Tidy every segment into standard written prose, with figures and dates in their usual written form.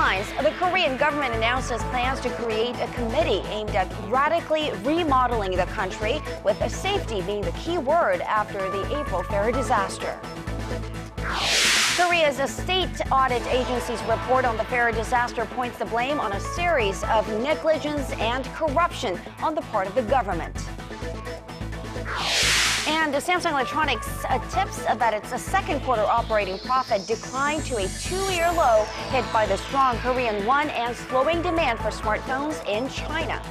headlines, the Korean government announces plans to create a committee aimed at radically remodeling the country, with safety being the key word after the April ferry disaster. Korea's state audit agency's report on the ferry disaster points the blame on a series of negligence and corruption on the part of the government. And Samsung Electronics tips that its second quarter operating profit declined to a two-year low, hit by the strong Korean won and slowing demand for smartphones in China.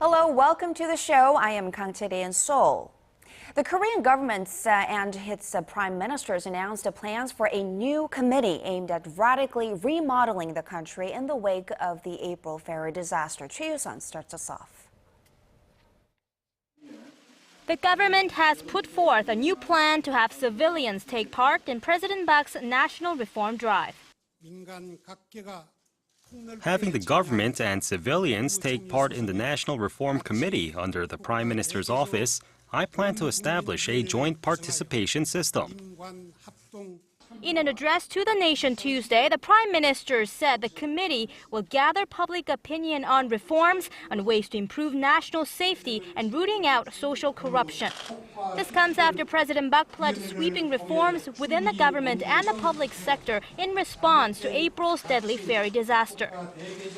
Hello, welcome to the show. I am Kang Tae in Seoul. The Korean government and its prime ministers announced plans for a new committee aimed at radically remodeling the country in the wake of the April ferry disaster. Choi Yoo-sun starts us off. The government has put forth a new plan to have civilians take part in President Bak's national reform drive. Having the government and civilians take part in the National Reform Committee under the Prime Minister's office, I plan to establish a joint participation system. In an address to the nation Tuesday, the Prime Minister said the committee will gather public opinion on reforms and ways to improve national safety and rooting out social corruption. This comes after President Bak pledged sweeping reforms within the government and the public sector in response to April's deadly ferry disaster.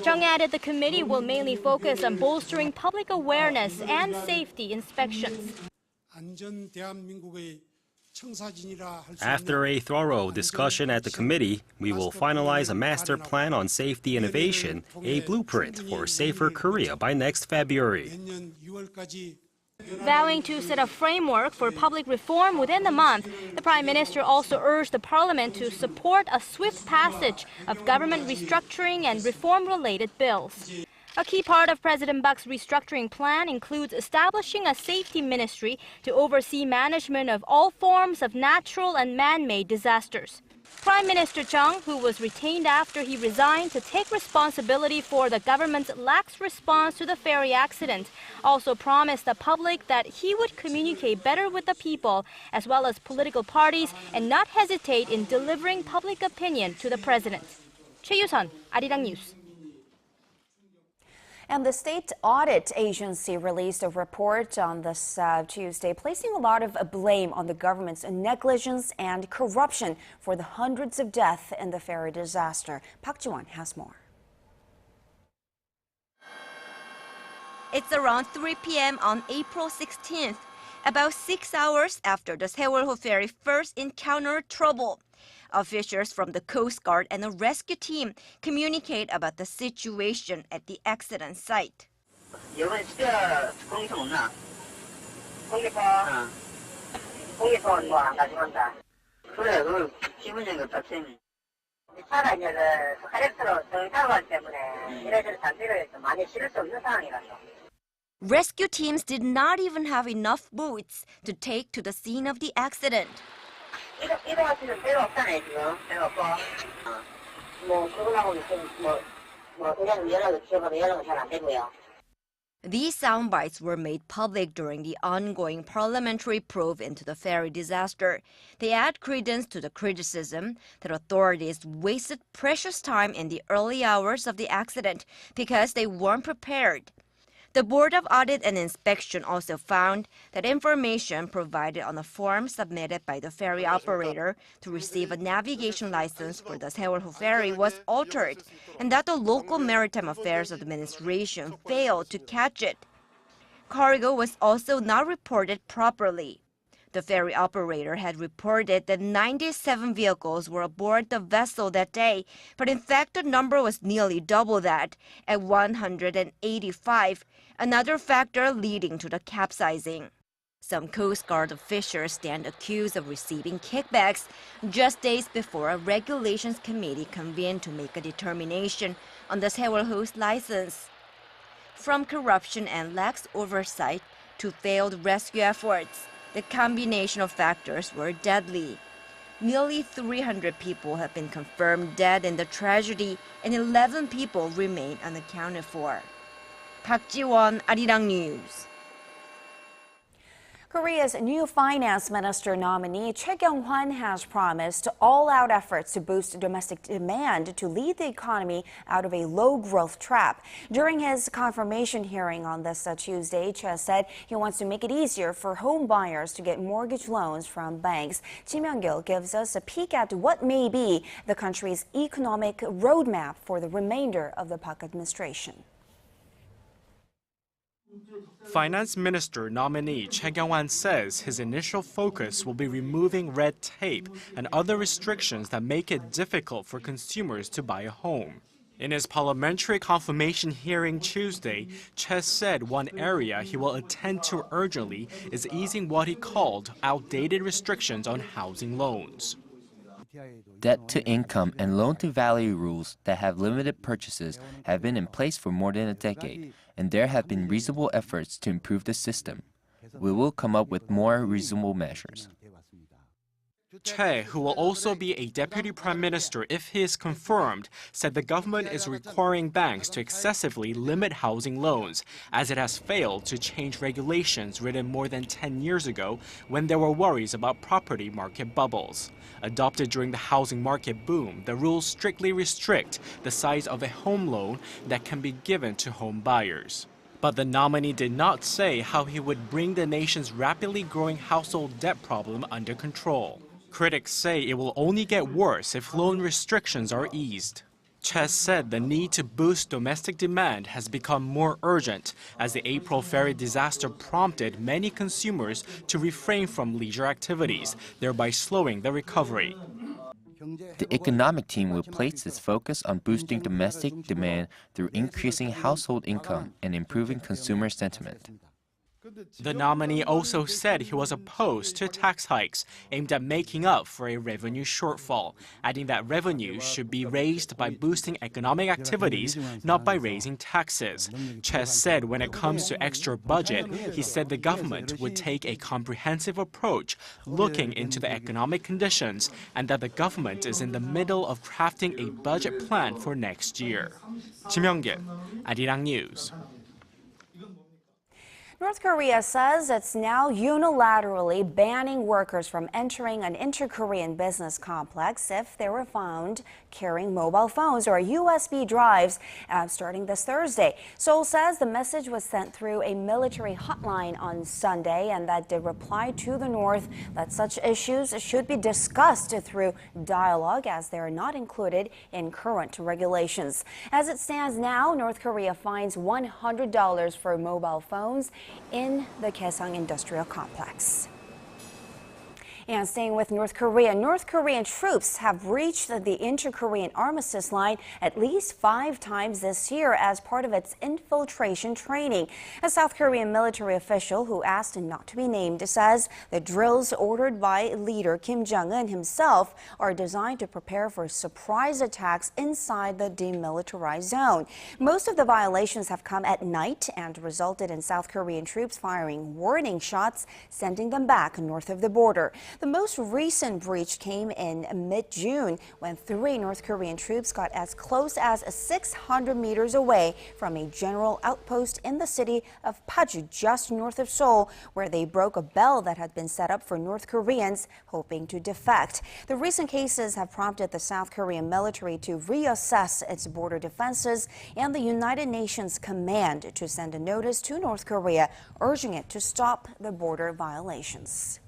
Chung added the committee will mainly focus on bolstering public awareness and safety inspections. After a thorough discussion at the committee, we will finalize a master plan on safety innovation, a blueprint for safer Korea by next February. Vowing to set a framework for public reform within the month, the Prime Minister also urged the Parliament to support a swift passage of government restructuring and reform-related bills. A key part of President Bak's restructuring plan includes establishing a safety ministry to oversee management of all forms of natural and man-made disasters. Prime Minister Chung, who was retained after he resigned to take responsibility for the government's lax response to the ferry accident, also promised the public that he would communicate better with the people, as well as political parties, and not hesitate in delivering public opinion to the president. Choi Yoo-sun, ARIRANG News. And the state audit agency released a report on this Tuesday, placing a lot of blame on the government's negligence and corruption for the hundreds of deaths in the ferry disaster. Park Ji-won has more. It's around 3 p.m. on April 16th, about 6 hours after the Sewol ferry first encountered trouble. Officials from the Coast Guard and a rescue team communicate about the situation at the accident site. Rescue teams did not even have enough boats to take to the scene of the accident. These sound bites were made public during the ongoing parliamentary probe into the ferry disaster. They add credence to the criticism that authorities wasted precious time in the early hours of the accident because they weren't prepared. The Board of Audit and Inspection also found that information provided on a form submitted by the ferry operator to receive a navigation license for the Sewol ferry was altered, and that the local Maritime Affairs Administration failed to catch it. Cargo was also not reported properly. The ferry operator had reported that 97 vehicles were aboard the vessel that day, but in fact the number was nearly double that, at 185, another factor leading to the capsizing. Some Coast Guard officials stand accused of receiving kickbacks just days before a regulations committee convened to make a determination on the Sewol license. From corruption and lax oversight to failed rescue efforts, the combination of factors were deadly. Nearly 300 people have been confirmed dead in the tragedy, and 11 people remain unaccounted for. Park Ji-won, ARIRANG News. Korea's new finance minister nominee Choi Kyung-hwan has promised all-out efforts to boost domestic demand to lead the economy out of a low-growth trap. During his confirmation hearing on this Tuesday, Choi said he wants to make it easier for home buyers to get mortgage loans from banks. Kim Young-gil gives us a peek at what may be the country's economic roadmap for the remainder of the Park administration. Finance Minister nominee Choi Kyung-hwan says his initial focus will be removing red tape and other restrictions that make it difficult for consumers to buy a home. In his parliamentary confirmation hearing Tuesday, Choi said one area he will attend to urgently is easing what he called outdated restrictions on housing loans. Debt-to-income and loan-to-value rules that have limited purchases have been in place for more than a decade, and there have been reasonable efforts to improve the system. We will come up with more reasonable measures. Choi, who will also be a deputy prime minister if he is confirmed, said the government is requiring banks to excessively limit housing loans, as it has failed to change regulations written more than 10 years ago when there were worries about property market bubbles. Adopted during the housing market boom, the rules strictly restrict the size of a home loan that can be given to home buyers. But the nominee did not say how he would bring the nation's rapidly growing household debt problem under control. Critics say it will only get worse if loan restrictions are eased. Choi said the need to boost domestic demand has become more urgent as the April ferry disaster prompted many consumers to refrain from leisure activities, thereby slowing the recovery. The economic team will place its focus on boosting domestic demand through increasing household income and improving consumer sentiment. The nominee also said he was opposed to tax hikes aimed at making up for a revenue shortfall, adding that revenue should be raised by boosting economic activities, not by raising taxes. Choi said when it comes to extra budget, he said the government would take a comprehensive approach looking into the economic conditions and that the government is in the middle of crafting a budget plan for next year. Kim Young-gil, ARIRANG News. North Korea says it's now unilaterally banning workers from entering an inter-Korean business complex if they were found carrying mobile phones or USB drives starting this Thursday. Seoul says the message was sent through a military hotline on Sunday and that they replied to the North that such issues should be discussed through dialogue as they are not included in current regulations. As it stands now, North Korea fines $100 for mobile phones in the Kaesong Industrial Complex. And staying with North Korean troops have reached the inter-Korean armistice line at least 5 times this year as part of its infiltration training. A South Korean military official who asked not to be named says the drills ordered by leader Kim Jong-un himself are designed to prepare for surprise attacks inside the demilitarized zone. Most of the violations have come at night and resulted in South Korean troops firing warning shots, sending them back north of the border. The most recent breach came in mid-June when 3 North Korean troops got as close as 600 meters away from a general outpost in the city of Paju, just north of Seoul, where they broke a bell that had been set up for North Koreans hoping to defect. The recent cases have prompted the South Korean military to reassess its border defenses and the United Nations command to send a notice to North Korea urging it to stop the border violations.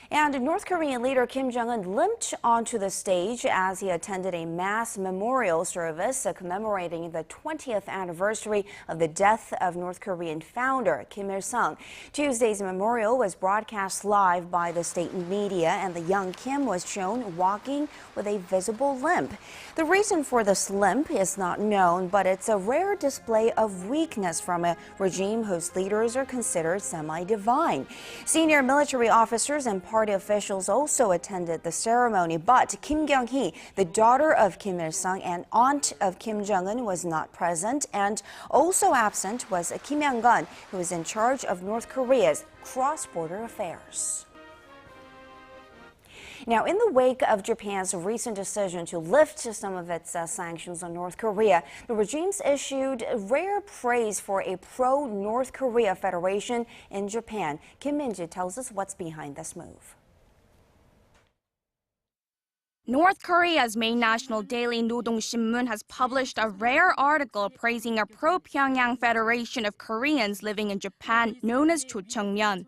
And North Korean leader Kim Jong-un limped onto the stage as he attended a mass memorial service commemorating the 20th anniversary of the death of North Korean founder Kim Il-sung. Tuesday's memorial was broadcast live by the state media, and the young Kim was shown walking with a visible limp. The reason for this limp is not known, but it's a rare display of weakness from a regime whose leaders are considered semi-divine. Senior military officers and party officials also attended the ceremony, but Kim Kyung-hee, the daughter of Kim Il-sung and aunt of Kim Jong-un, was not present, and also absent was Kim Young-gun, who is in charge of North Korea's cross-border affairs. Now, in the wake of Japan's recent decision to lift some of its sanctions on North Korea, the regime's issued rare praise for a pro-North Korea federation in Japan. Kim Min-ji tells us what's behind this move. North Korea's main national daily Nodong Shinmun has published a rare article praising a pro-Pyongyang federation of Koreans living in Japan known as Jocheonmyeon.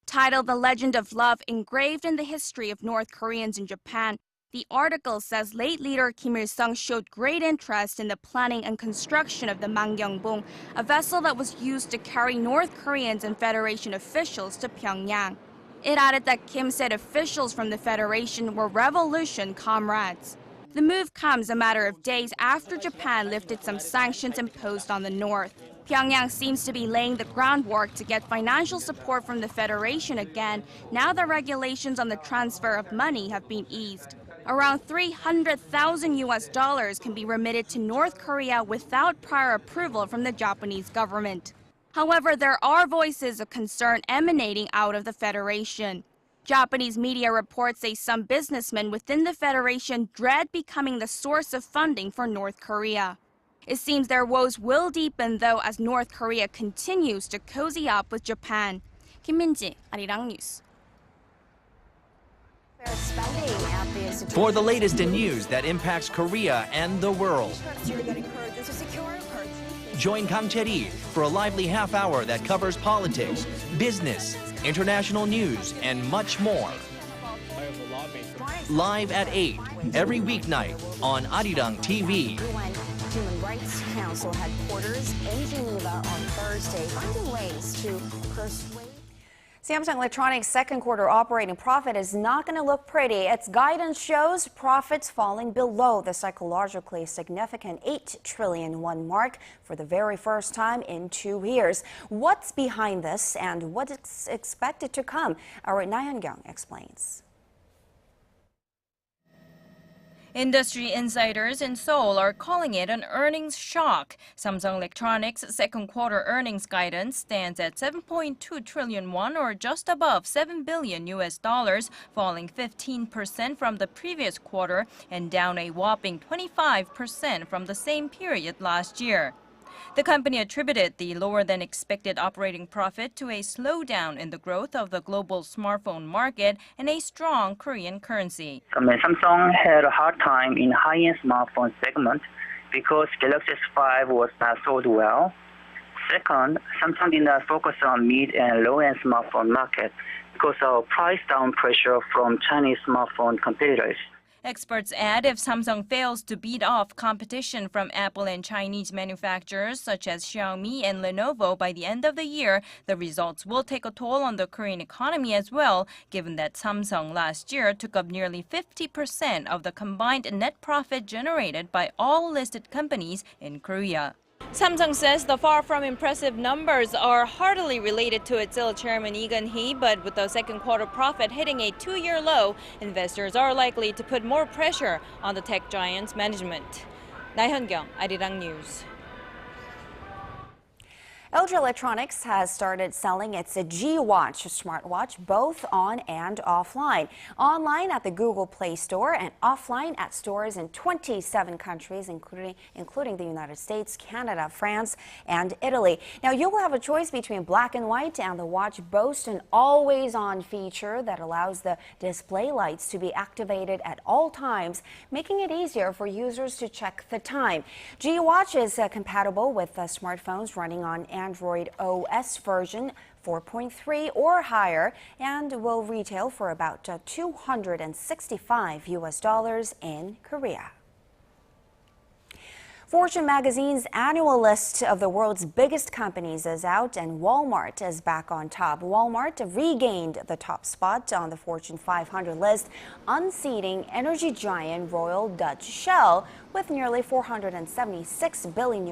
Titled The Legend of Love Engraved in the History of North Koreans in Japan, the article says late leader Kim Il-sung showed great interest in the planning and construction of the Mangyongbong, a vessel that was used to carry North Koreans and Federation officials to Pyongyang. It added that Kim said officials from the Federation were revolution comrades. The move comes a matter of days after Japan lifted some sanctions imposed on the North. Pyongyang seems to be laying the groundwork to get financial support from the Federation again, now that regulations on the transfer of money have been eased. Around $300,000 can be remitted to North Korea without prior approval from the Japanese government. However, there are voices of concern emanating out of the Federation. Japanese media reports say some businessmen within the Federation dread becoming the source of funding for North Korea. It seems their woes will deepen, though, as North Korea continues to cozy up with Japan. Kim Min-ji, ARIRANG News. For the latest in news that impacts Korea and the world, join Kang Chae-ri for a lively half hour that covers politics, business, international news, and much more. Live at 8 every weeknight on ARIRANG TV. Human Rights Council headquarters in Geneva on Thursday, finding ways to persuade. Samsung Electronics' second quarter operating profit is not going to look pretty. Its guidance shows profits falling below the psychologically significant 8 trillion won mark for the very first time in 2 years. What's behind this and what is expected to come? Our Hyun-kyung explains. Industry insiders in Seoul are calling it an earnings shock. Samsung Electronics' second quarter earnings guidance stands at 7.2 trillion won, or just above $7 billion, falling 15% from the previous quarter and down a whopping 25% from the same period last year. The company attributed the lower-than-expected operating profit to a slowdown in the growth of the global smartphone market and a strong Korean currency. Samsung had a hard time in high-end smartphone segment because Galaxy S5 was not sold well. Second, Samsung did not focus on mid and low-end smartphone market because of price down pressure from Chinese smartphone competitors. Experts add if Samsung fails to beat off competition from Apple and Chinese manufacturers such as Xiaomi and Lenovo by the end of the year, the results will take a toll on the Korean economy as well, given that Samsung last year took up nearly 50% of the combined net profit generated by all listed companies in Korea. Samsung says the far from impressive numbers are hardly related to its ill chairman Lee Gun-hee, but with the second quarter profit hitting a 2-year low, investors are likely to put more pressure on the tech giant's management. Hyun-kyung, ARIRANG News. LG Electronics has started selling its Gwatch smartwatch both on and offline. Online at the Google Play Store and offline at stores in 27 countries, including the United States, Canada, France, and Italy. Now, you'll have a choice between black and white, and the watch boasts an always-on feature that allows the display lights to be activated at all times, making it easier for users to check the time. Gwatch is compatible with smartphones running on Android OS version 4.3 or higher and will retail for about $265 in Korea. Fortune magazine's annual list of the world's biggest companies is out, and Walmart is back on top. Walmart regained the top spot on the Fortune 500 list, unseating energy giant Royal Dutch Shell with nearly $476 billion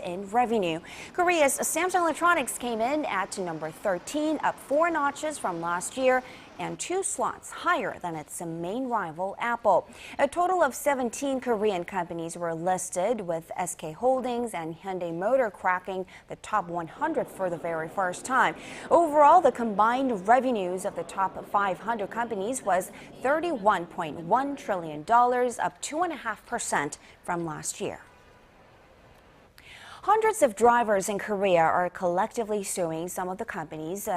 in revenue. Korea's Samsung Electronics came in at number 13, up 4 notches from last year. and 2 slots higher than its main rival, Apple. A total of 17 Korean companies were listed, with SK Holdings and Hyundai Motor cracking the top 100 for the very first time. Overall, the combined revenues of the top 500 companies was $31.1 trillion, up 2.5% from last year. Hundreds of drivers in Korea are collectively suing some of the country's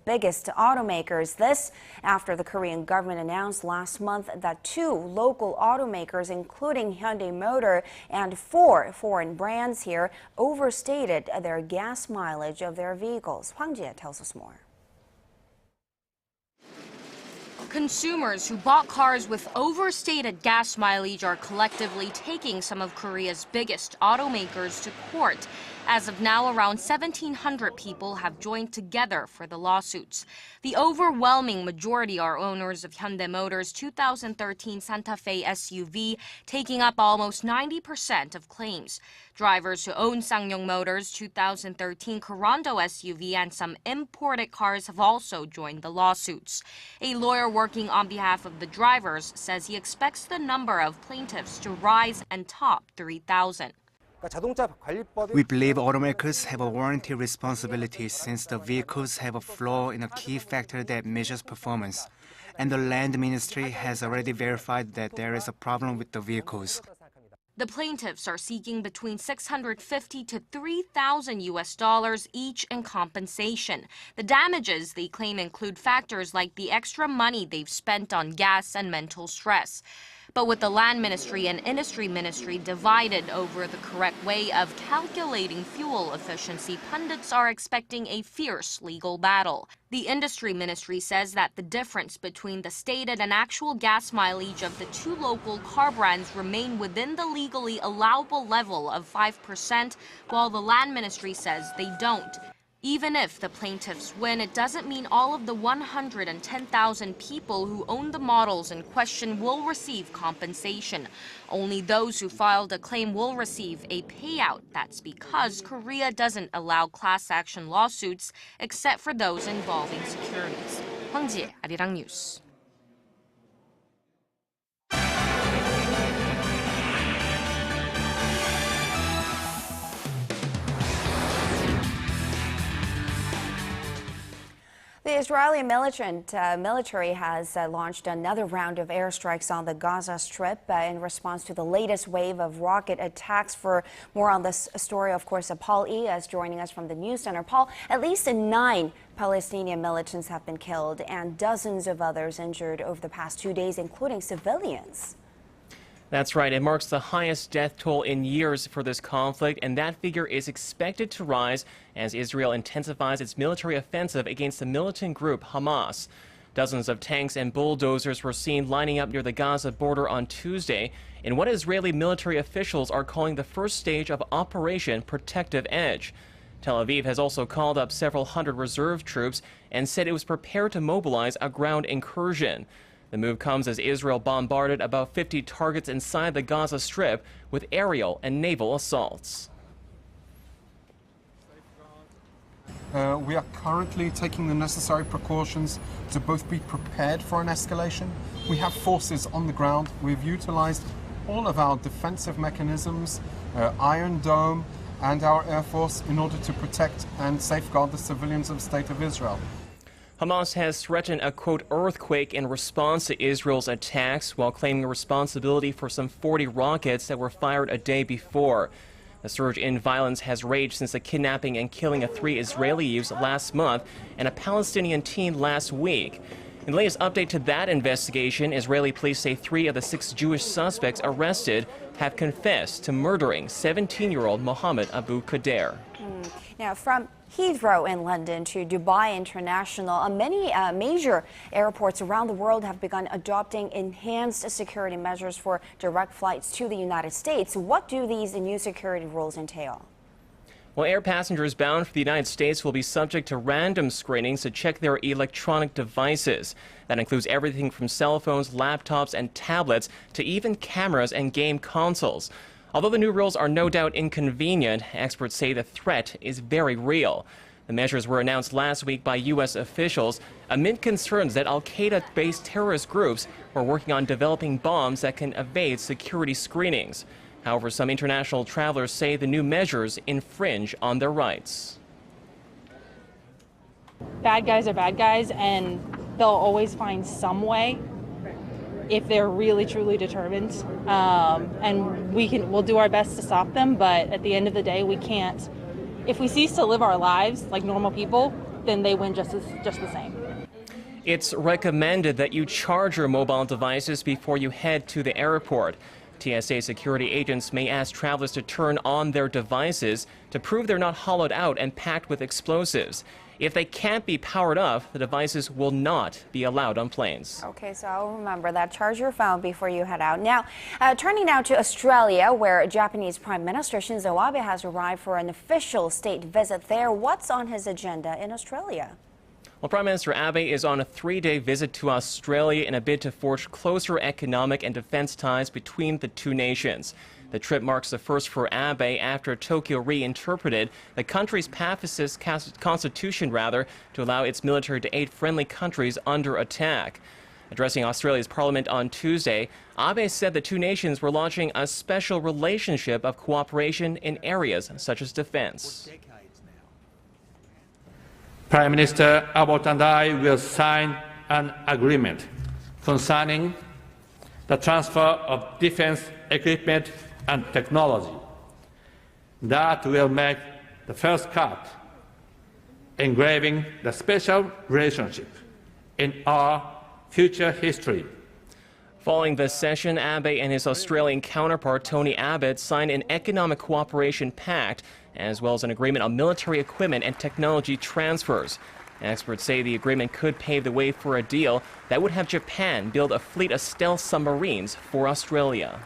biggest automakers. This after the Korean government announced last month that 2 local automakers, including Hyundai Motor and 4 foreign brands here, overstated their gas mileage of their vehicles. Hwang Jie tells us more. Consumers who bought cars with overstated gas mileage are collectively taking some of Korea's biggest automakers to court. As of now, around 1,700 people have joined together for the lawsuits. The overwhelming majority are owners of Hyundai Motor's 2013 Santa Fe SUV, taking up almost 90% of claims. Drivers who own Ssangyong Motor's 2013 Corando SUV and some imported cars have also joined the lawsuits. A lawyer working on behalf of the drivers says he expects the number of plaintiffs to rise and top 3,000. We believe automakers have a warranty responsibility since the vehicles have a flaw in a key factor that measures performance. And the Land Ministry has already verified that there is a problem with the vehicles. The plaintiffs are seeking between $650 to $3,000 each in compensation. The damages they claim include factors like the extra money they've spent on gas and mental stress. But with the Land Ministry and Industry Ministry divided over the correct way of calculating fuel efficiency, pundits are expecting a fierce legal battle. The Industry Ministry says that the difference between the stated and actual gas mileage of the 2 local car brands remain within the legally allowable level of 5%, while the Land Ministry says they don't. Even if the plaintiffs win, it doesn't mean all of the 110,000 people who own the models in question will receive compensation. Only those who filed a claim will receive a payout. That's because Korea doesn't allow class action lawsuits except for those involving securities. Hwang Jie, ARIRANG News. The Israeli military has launched another round of airstrikes on the Gaza Strip in response to the latest wave of rocket attacks. For more on this story, of course, Paul E. is joining us from the News Center. Paul, at least 9 Palestinian militants have been killed and dozens of others injured over the past 2 days, including civilians. That's right. It marks the highest death toll in years for this conflict, and that figure is expected to rise as Israel intensifies its military offensive against the militant group Hamas. Dozens of tanks and bulldozers were seen lining up near the Gaza border on Tuesday in what Israeli military officials are calling the first stage of Operation Protective Edge. Tel Aviv has also called up several hundred reserve troops and said it was prepared to mobilize a ground incursion. The move comes as Israel bombarded about 50 targets inside the Gaza Strip with aerial and naval assaults. We are currently taking the necessary precautions to both be prepared for an escalation. We have forces on the ground. We've utilized all of our defensive mechanisms, Iron Dome, and our Air Force in order to protect and safeguard the civilians of the State of Israel. Hamas has threatened a, quote, earthquake in response to Israel's attacks, while claiming responsibility for some 40 rockets that were fired a day before. The surge in violence has raged since the kidnapping and killing of 3 Israeli youths last month and a Palestinian teen last week. In the latest update to that investigation, Israeli police say 3 of the 6 Jewish suspects arrested have confessed to murdering 17-year-old Mohammed Abu Qadir. Now, from Heathrow in London to Dubai International, many major airports around the world have begun adopting enhanced security measures for direct flights to the United States. What do these new security rules entail? Well, air passengers bound for the United States will be subject to random screenings to check their electronic devices. That includes everything from cell phones, laptops, and tablets to even cameras and game consoles. Although the new rules are no doubt inconvenient, experts say the threat is very real. The measures were announced last week by U.S. officials amid concerns that al-Qaeda-based terrorist groups were working on developing bombs that can evade security screenings. However, some international travelers say the new measures infringe on their rights. Bad guys are bad guys, and they'll always find some way if they're really truly determined. And we'll do our best to stop them, but at the end of the day, we can't. If we cease to live our lives like normal people, then they win just the same. It's recommended that you charge your mobile devices before you head to the airport. TSA security agents may ask travelers to turn on their devices to prove they're not hollowed out and packed with explosives. If they can't be powered up, the devices will not be allowed on planes. Okay, so I'll remember that. Charge your phone before you head out. Now, turning now to Australia, where Japanese Prime Minister Shinzo Abe has arrived for an official state visit there. What's on his agenda in Australia? Well, Prime Minister Abe is on a 3-day visit to Australia in a bid to forge closer economic and defense ties between the two nations. The trip marks the first for Abe after Tokyo reinterpreted the country's pacifist constitution to allow its military to aid friendly countries under attack. Addressing Australia's parliament on Tuesday, Abe said the two nations were launching a special relationship of cooperation in areas such as defense. Prime Minister Abbott and I will sign an agreement concerning the transfer of defense equipment and technology that will make the first cut, engraving the special relationship in our future history. Following this session, Abe and his Australian counterpart Tony Abbott signed an economic cooperation pact, as well as an agreement on military equipment and technology transfers. Experts say the agreement could pave the way for a deal that would have Japan build a fleet of stealth submarines for Australia.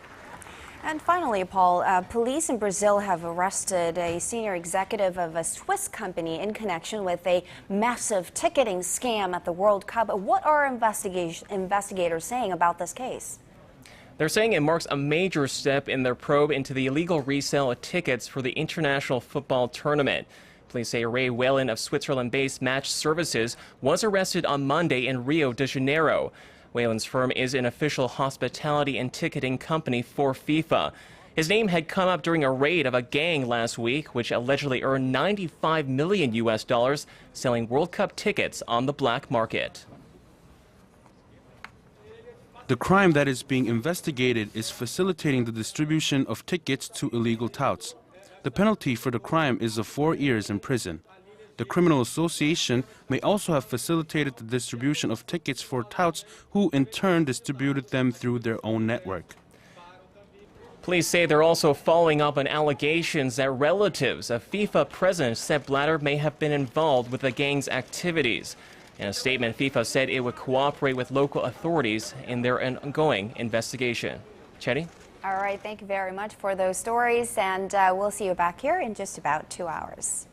And finally, Paul, police in Brazil have arrested a senior executive of a Swiss company in connection with a massive ticketing scam at the World Cup. What are investigators saying about this case? They're saying it marks a major step in their probe into the illegal resale of tickets for the international football tournament. Police say Ray Whalen of Switzerland-based Match Services was arrested on Monday in Rio de Janeiro. Whalen's firm is an official hospitality and ticketing company for FIFA. His name had come up during a raid of a gang last week, which allegedly earned $95 million selling World Cup tickets on the black market. The crime that is being investigated is facilitating the distribution of tickets to illegal touts. The penalty for the crime is of 4 years in prison. The criminal association may also have facilitated the distribution of tickets for touts who in turn distributed them through their own network. Police say they're also following up on allegations that relatives of FIFA president Sepp Blatter may have been involved with the gang's activities. In a statement, FIFA said it would cooperate with local authorities in their ongoing investigation. Chetty? All right, thank you very much for those stories, and we'll see you back here in just about 2 hours.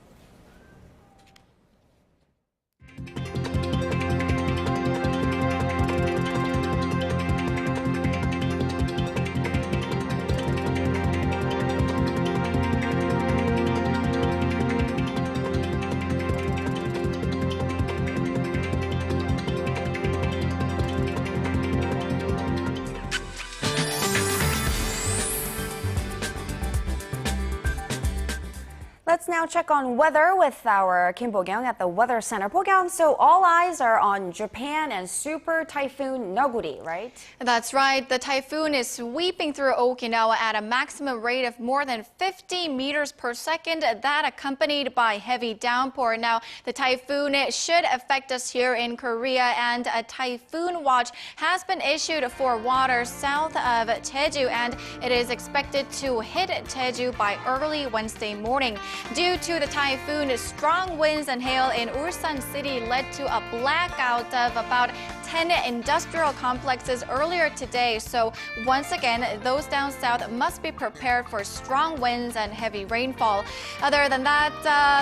Let's now check on weather with our Kim Bo-kyung at the Weather Center. Bo-kyung, so all eyes are on Japan and Super Typhoon Noguri, right? That's right. The typhoon is sweeping through Okinawa at a maximum rate of more than 50 meters per second, that accompanied by heavy downpour. Now, the typhoon should affect us here in Korea, and a typhoon watch has been issued for waters south of Jeju, and it is expected to hit Jeju by early Wednesday morning. Due to the typhoon, strong winds and hail in Ulsan City led to a blackout of about 10 industrial complexes earlier today. So once again, those down south must be prepared for strong winds and heavy rainfall. Other than that,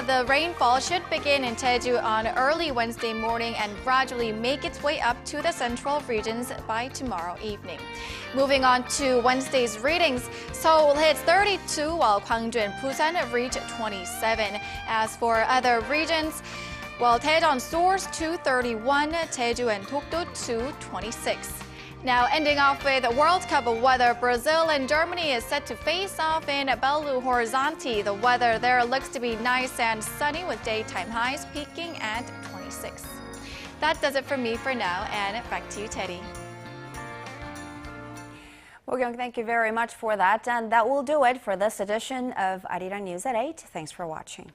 the rainfall should begin in Jeju on early Wednesday morning and gradually make its way up to the central regions by tomorrow evening. Moving on to Wednesday's readings, Seoul hits 32 while Gwangju and Busan reach 27. As for other regions, well, Daejeon soars to 31, Jeju and Dokdo to 26. Now, ending off with World Cup weather, Brazil and Germany is set to face off in Belo Horizonte. The weather there looks to be nice and sunny with daytime highs peaking at 26. That does it for me for now, and back to you, Teddy. Well, Young, thank you very much for that. And that will do it for this edition of ARIRANG News at 8. Thanks for watching.